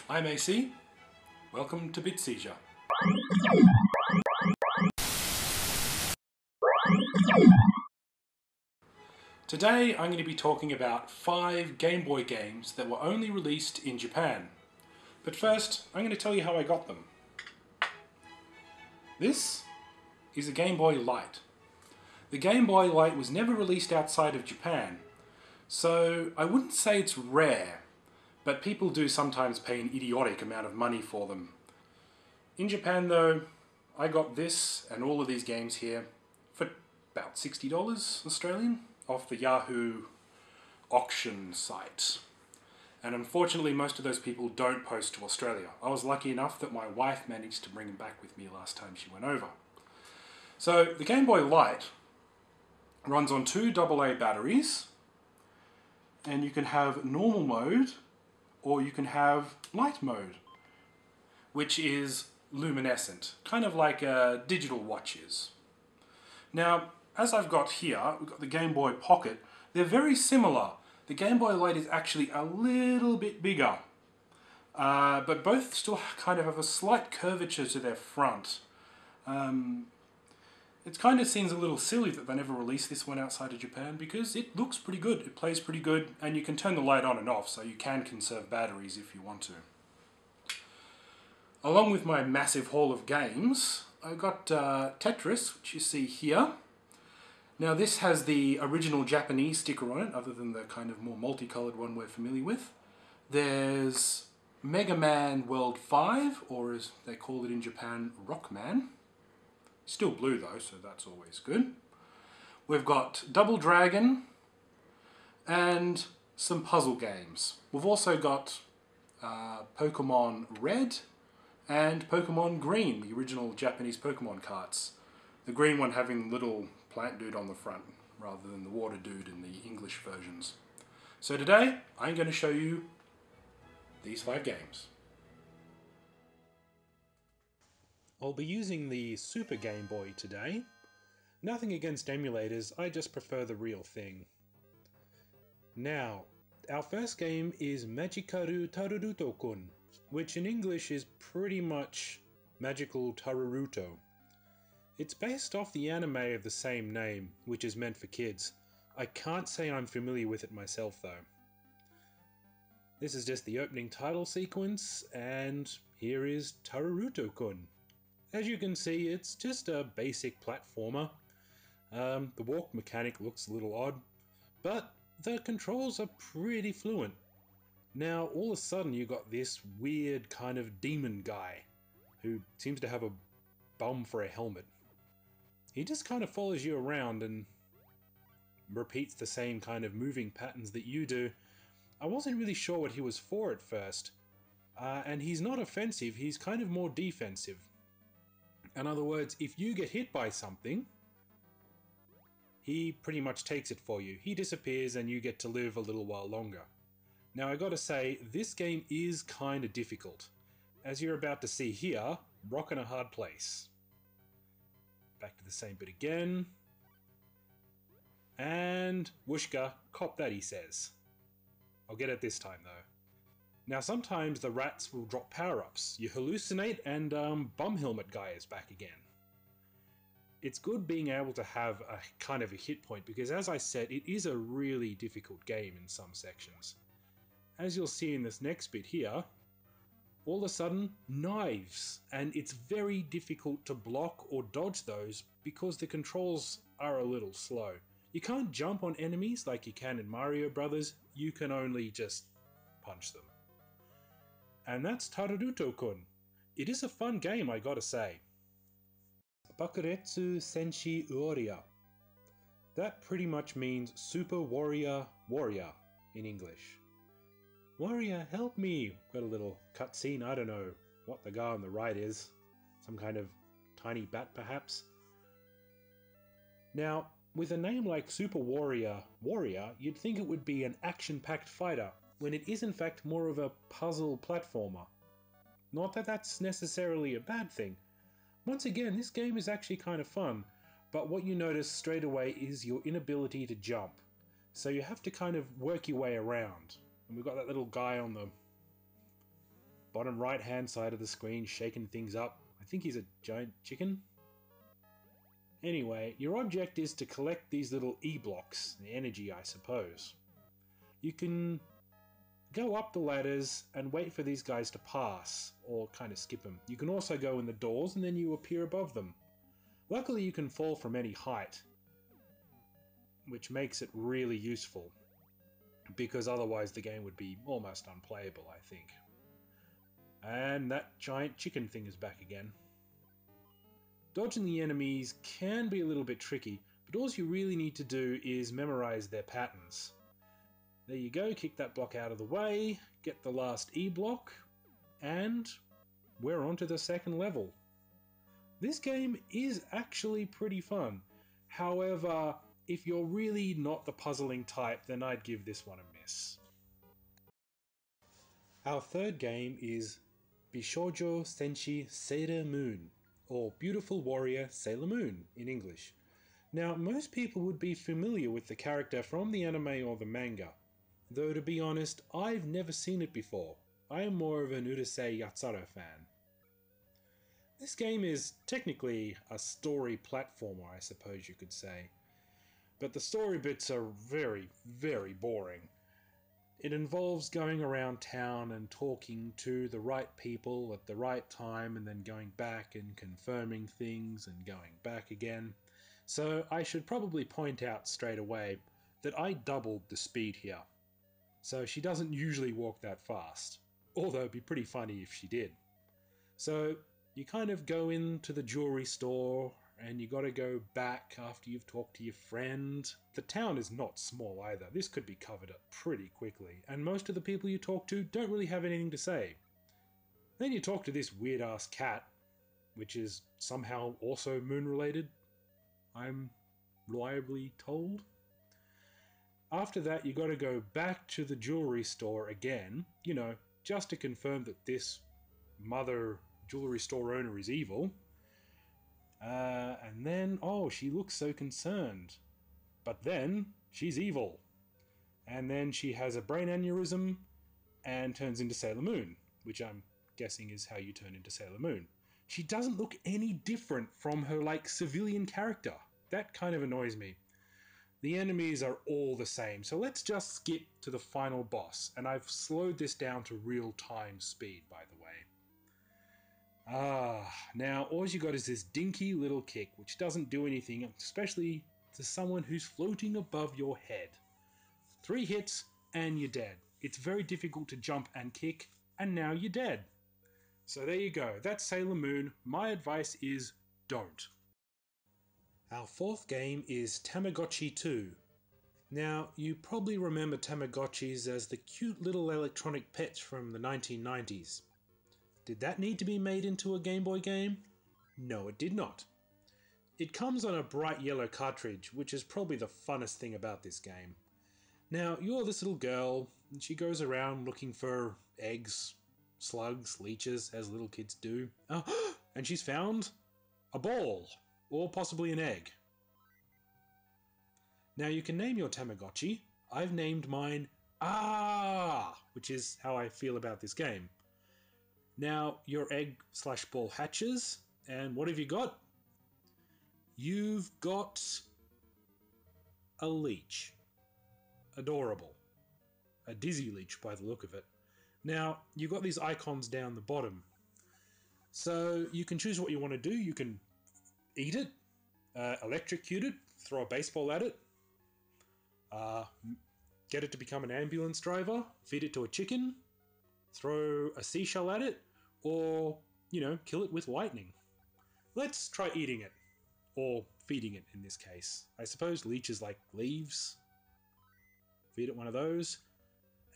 I'm AC. Welcome to Bit Seizure. Today I'm going to be talking about 5 Game Boy games that were only released in Japan. But first, I'm going to tell you how I got them. This is a Game Boy Light. The Game Boy Light was never released outside of Japan, so I wouldn't say it's rare, but people do sometimes pay an idiotic amount of money for them. In Japan though, I got this and all of these games here for about $60 Australian off the Yahoo auction site. And unfortunately most of those people don't post to Australia. I was lucky enough that my wife managed to bring them back with me last time she went over. So the Game Boy Light runs on 2 AA batteries, and you can have normal mode or you can have light mode, which is luminescent, kind of like a digital watch is. Now, as I've got here, we've got the Game Boy Pocket. They're very similar. The Game Boy Light is actually a little bit bigger, but both still kind of have a slight curvature to their front. It kind of seems a little silly that they never released this one outside of Japan because it looks pretty good, it plays pretty good, and you can turn the light on and off, so you can conserve batteries if you want to. Along with my massive haul of games, I got Tetris, which you see here. Now this has the original Japanese sticker on it, other than the kind of more multicolored one we're familiar with. There's Mega Man World 5, or as they call it in Japan, Rockman. Still blue though, so that's always good. We've got Double Dragon and some puzzle games. We've also got Pokemon Red and Pokemon Green, the original Japanese Pokemon carts. The green one having the little plant dude on the front rather than the water dude in the English versions. So today I'm going to show you these 5 games. I'll be using the Super Game Boy today. Nothing against emulators, I just prefer the real thing. Now, our first game is Magicaru Taro Token, which in English is pretty much Magical Taruruto. It's based off the anime of the same name, which is meant for kids. I can't say I'm familiar with it myself though. This is just the opening title sequence, and here is Taruruto-kun. As you can see, it's just a basic platformer. The walk mechanic looks a little odd, but the controls are pretty fluent. Now, all of a sudden you got this weird kind of demon guy, who seems to have a bum for a helmet. He just kind of follows you around and repeats the same kind of moving patterns that you do. I wasn't really sure what he was for at first, and he's not offensive, he's kind of more defensive. In other words, if you get hit by something, he pretty much takes it for you. He disappears and you get to live a little while longer. Now I gotta say, this game is kinda difficult. As you're about to see here, rock in a hard place. Back to the same bit again. And whooshka, cop that, he says. I'll get it this time though. Now sometimes the rats will drop power-ups. You hallucinate and Bum Helmet Guy is back again. It's good being able to have a kind of a hit point because, as I said, it is a really difficult game in some sections. As you'll see in this next bit here, all of a sudden, knives, and it's very difficult to block or dodge those because the controls are a little slow. You can't jump on enemies like you can in Mario Brothers, you can only just punch them. And that's Taruruto-kun. It is a fun game, I gotta say. Bakuretsu Senshi Uoria. That pretty much means Super Warrior Warrior in English. Warrior, help me! Got a little cutscene, I don't know what the guy on the right is. Some kind of tiny bat perhaps. Now, with a name like Super Warrior Warrior, you'd think it would be an action-packed fighter, when it is in fact more of a puzzle platformer. Not that that's necessarily a bad thing. Once again, this game is actually kind of fun, but what you notice straight away is your inability to jump. So you have to kind of work your way around. And we've got that little guy on the bottom right hand side of the screen shaking things up. I think he's a giant chicken. Anyway, your object is to collect these little E-blocks, the energy I suppose. You can go up the ladders and wait for these guys to pass, or kind of skip them. You can also go in the doors and then you appear above them. Luckily you can fall from any height, which makes it really useful, because otherwise the game would be almost unplayable, I think. And that giant chicken thing is back again. Dodging the enemies can be a little bit tricky, but all you really need to do is memorize their patterns. There you go, kick that block out of the way, get the last E block, and we're on to the second level. This game is actually pretty fun. However, if you're really not the puzzling type, then I'd give this one a miss. Our third game is Bishoujo Senshi Sailor Moon, or Beautiful Warrior Sailor Moon in English. Now, most people would be familiar with the character from the anime or the manga, though to be honest, I've never seen it before. I am more of an Urusei Yatsura fan. This game is technically a story platformer, I suppose you could say, but the story bits are very, very boring. It involves going around town and talking to the right people at the right time and then going back and confirming things and going back again. So I should probably point out straight away that I doubled the speed here. So she doesn't usually walk that fast, although it'd be pretty funny if she did. So you kind of go into the jewelry store and you gotta go back after you've talked to your friend. The town is not small either. This could be covered up pretty quickly, and most of the people you talk to don't really have anything to say. Then you talk to this weird-ass cat, which is somehow also moon-related, I'm reliably told. After that, you gotta go back to the jewelry store again, you know, just to confirm that this mother jewelry store owner is evil. And then, oh, she looks so concerned. But then, she's evil. And then she has a brain aneurysm and turns into Sailor Moon, which I'm guessing is how you turn into Sailor Moon. She doesn't look any different from her, like, civilian character. That kind of annoys me. The enemies are all the same, so let's just skip to the final boss. And I've slowed this down to real-time speed, by the way. Now all you got is this dinky little kick, which doesn't do anything, especially to someone who's floating above your head. 3 hits and you're dead. It's very difficult to jump and kick, and now you're dead. So there you go, that's Sailor Moon. My advice is don't. Our fourth game is Tamagochi 2. Now, you probably remember Tamagotchis as the cute little electronic pets from the 1990s. Did that need to be made into a Game Boy game? No, it did not. It comes on a bright yellow cartridge, which is probably the funnest thing about this game. Now, you're this little girl, and she goes around looking for eggs, slugs, leeches, as little kids do. And she's found a ball, or possibly an egg. Now, you can name your Tamagotchi. I've named mine which is how I feel about this game. Now, your egg/ball hatches, and what have you got? You've got a leech. Adorable. A dizzy leech by the look of it. Now, you've got these icons down the bottom. So you can choose what you want to do. You can eat it, electrocute it, throw a baseball at it, get it to become an ambulance driver, feed it to a chicken, throw a seashell at it, or, you know, kill it with lightning. Let's try eating it, or feeding it in this case. I suppose leeches like leaves. Feed it one of those,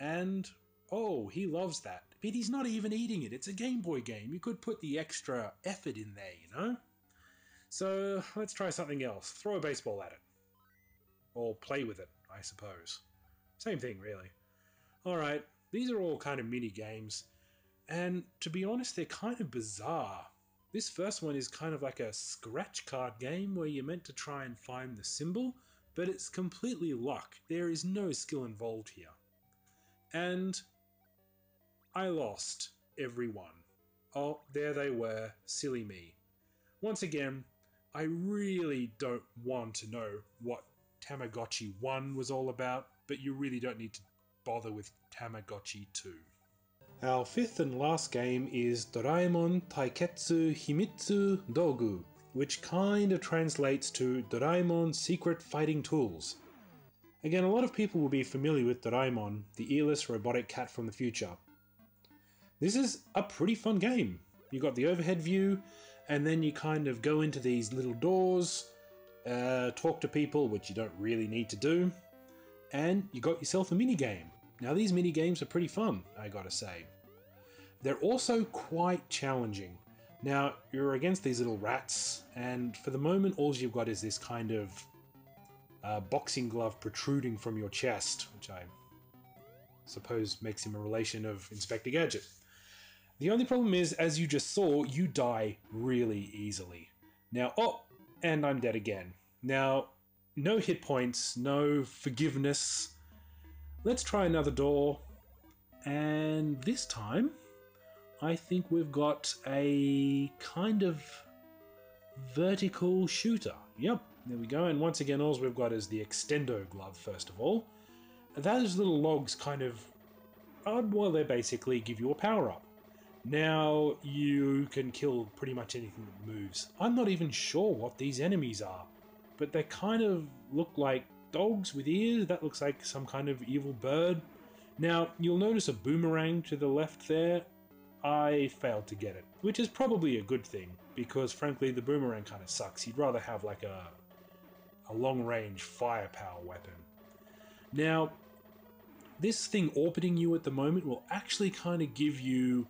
and oh, he loves that. But he's not even eating it. It's a Game Boy game. You could put the extra effort in there, you know? So let's try something else. Throw a baseball at it. Or play with it, I suppose. Same thing, really. Alright, these are all kind of mini games. And to be honest, they're kind of bizarre. This first one is kind of like a scratch card game where you're meant to try and find the symbol, but it's completely luck. There is no skill involved here. And I lost. every one. Oh, there they were, silly me. Once again, I really don't want to know what Tamagotchi 1 was all about, but you really don't need to bother with Tamagotchi 2. Our fifth and last game is Doraemon Taiketsu Himitsu Dogu, which kind of translates to Doraemon Secret Fighting Tools. Again, a lot of people will be familiar with Doraemon, the earless robotic cat from the future. This is a pretty fun game. You got the overhead view, and then you kind of go into these little doors, talk to people, which you don't really need to do, and you got yourself a minigame. Now these minigames are pretty fun, I gotta say. They're also quite challenging. Now, you're against these little rats, and for the moment all you've got is this kind of boxing glove protruding from your chest, which I suppose makes him a relation of Inspector Gadget. The only problem is, as you just saw, you die really easily. Now, oh, and I'm dead again. Now, no hit points, no forgiveness. Let's try another door, and this time I think we've got a kind of vertical shooter. Yep, there we go, and once again all we've got is the extendo glove first of all. Those little logs kind of, well, they basically give you a power-up. Now you can kill pretty much anything that moves. I'm not even sure what these enemies are, but they kind of look like dogs with ears. That looks like some kind of evil bird. Now, you'll notice a boomerang to the left there. I failed to get it, which is probably a good thing, because frankly the boomerang kind of sucks. You'd rather have like a long-range firepower weapon. Now, this thing orbiting you at the moment will actually kind of give you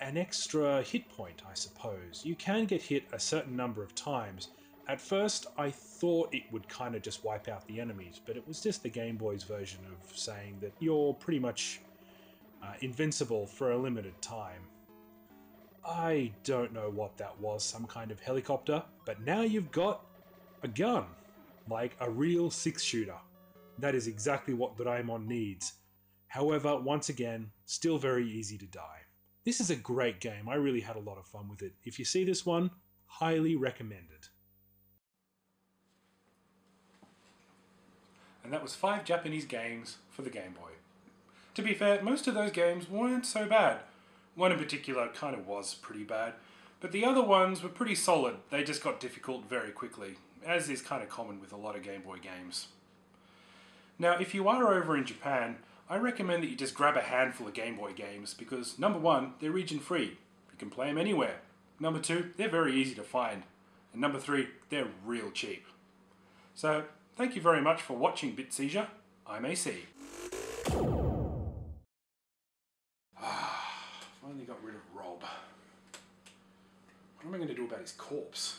an extra hit point, I suppose. You can get hit a certain number of times. At first, I thought it would kind of just wipe out the enemies, but it was just the Game Boy's version of saying that you're pretty much invincible for a limited time. I don't know what that was, some kind of helicopter, but now you've got a gun, like a real six-shooter. That is exactly what Doraemon needs. However, once again, still very easy to die. This is a great game. I really had a lot of fun with it. If you see this one, highly recommend it. And that was 5 Japanese games for the Game Boy. To be fair, most of those games weren't so bad. One in particular kind of was pretty bad, but the other ones were pretty solid. They just got difficult very quickly, as is kind of common with a lot of Game Boy games. Now, if you are over in Japan, I recommend that you just grab a handful of Game Boy games because, number one, they're region free. You can play them anywhere. Number two, they're very easy to find. And number three, they're real cheap. So, thank you very much for watching Bit Seizure. I'm AC. Finally got rid of Rob. What am I going to do about his corpse?